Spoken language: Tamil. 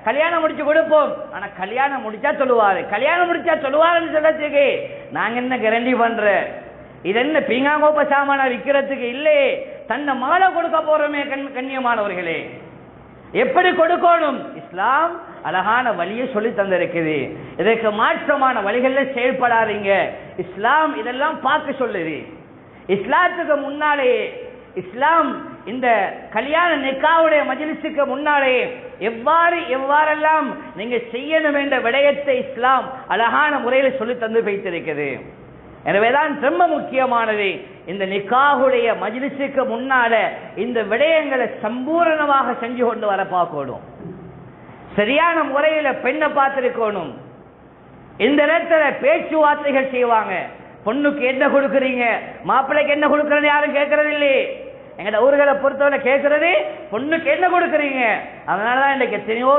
கல்யாணம் முடிச்சு கொடுப்போம். ஆனா கல்யாணம் முடிச்சா சொல்லுவாரு, கல்யாணம் முடிச்சா சொல்லுவாருன்னு சொல்லறதுக்கு நாங்க என்ன கேரண்டி பண்ற? இது என்ன பீங்காங்கோப்ப சாமான விற்கிறதுக்கு இல்லையே, தன்னை மகளை கொடுக்க போறோமே. கண்ணியமானவர்களே, எப்படி கொடுக்கணும்? இஸ்லாம் அழகான வழியை சொல்லி தந்திருக்குது. இதற்கு மாற்றமான வழிகளில் செயல்படாதீங்க. இஸ்லாம் இதெல்லாம் பார்க்க சொல்லுது. இஸ்லாத்துக்கு முன்னாலே, இஸ்லாம் இந்த கல்யாண நிக்காவுடைய மஜ்லிஸுக்கு முன்னாலே எவ்வாறெல்லாம் நீங்க செய்யணும் என்ற விடயத்தை இஸ்லாம் அழகான முறையில் சொல்லி தந்து வைத்திருக்கிறது. எனவேதான் ரொம்ப முக்கியமானது, இந்த நிக்காஹுடைய மஜ்லிஸுக்கு முன்னால இந்த விடயங்களை சம்பூரணமாக செஞ்சு கொண்டு வர பார்க்கணும். சரியான முறையில பெண்ணை பார்த்திருக்கணும். இந்த நேரத்துல பேச்சுவார்த்தைகள் செய்வாங்க. பொண்ணுக்கு என்ன கொடுக்குறீங்க, மாப்பிள்ளைக்கு என்ன கொடுக்கறது யாரும் கேட்கறது இல்லையே. எங்கட ஊர்களை பொறுத்தவரை கேட்கறது பொண்ணுக்கு என்ன கொடுக்குறீங்க. அதனாலதான் இன்னைக்கு எத்தனையோ